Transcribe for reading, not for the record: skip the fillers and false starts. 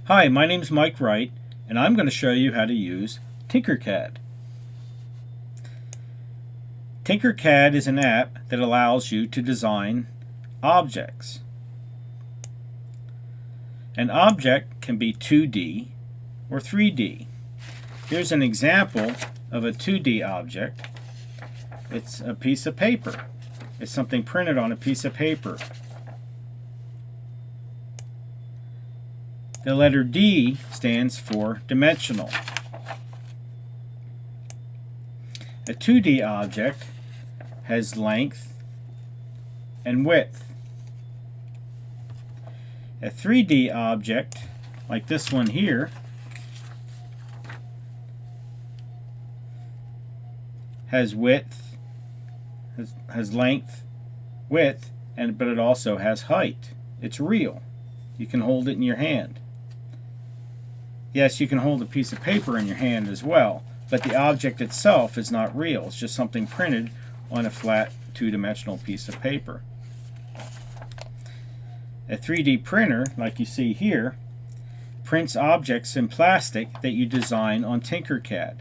Hi, my name's Mike Wright, and I'm going to show you how to use Tinkercad. Tinkercad is an app that allows you to design objects. An object can be 2D or 3D. Here's an example of a 2D object. It's a piece of paper. It's something printed on a piece of paper. The letter D stands for dimensional. A 2D object has length and width. A 3D object, like this one here, has width, has length, width, but it also has height. It's real. You can hold it in your hand. Yes, you can hold a piece of paper in your hand as well, but the object itself is not real. It's just something printed on a flat two-dimensional piece of paper. A 3D printer, like you see here, prints objects in plastic that you design on Tinkercad.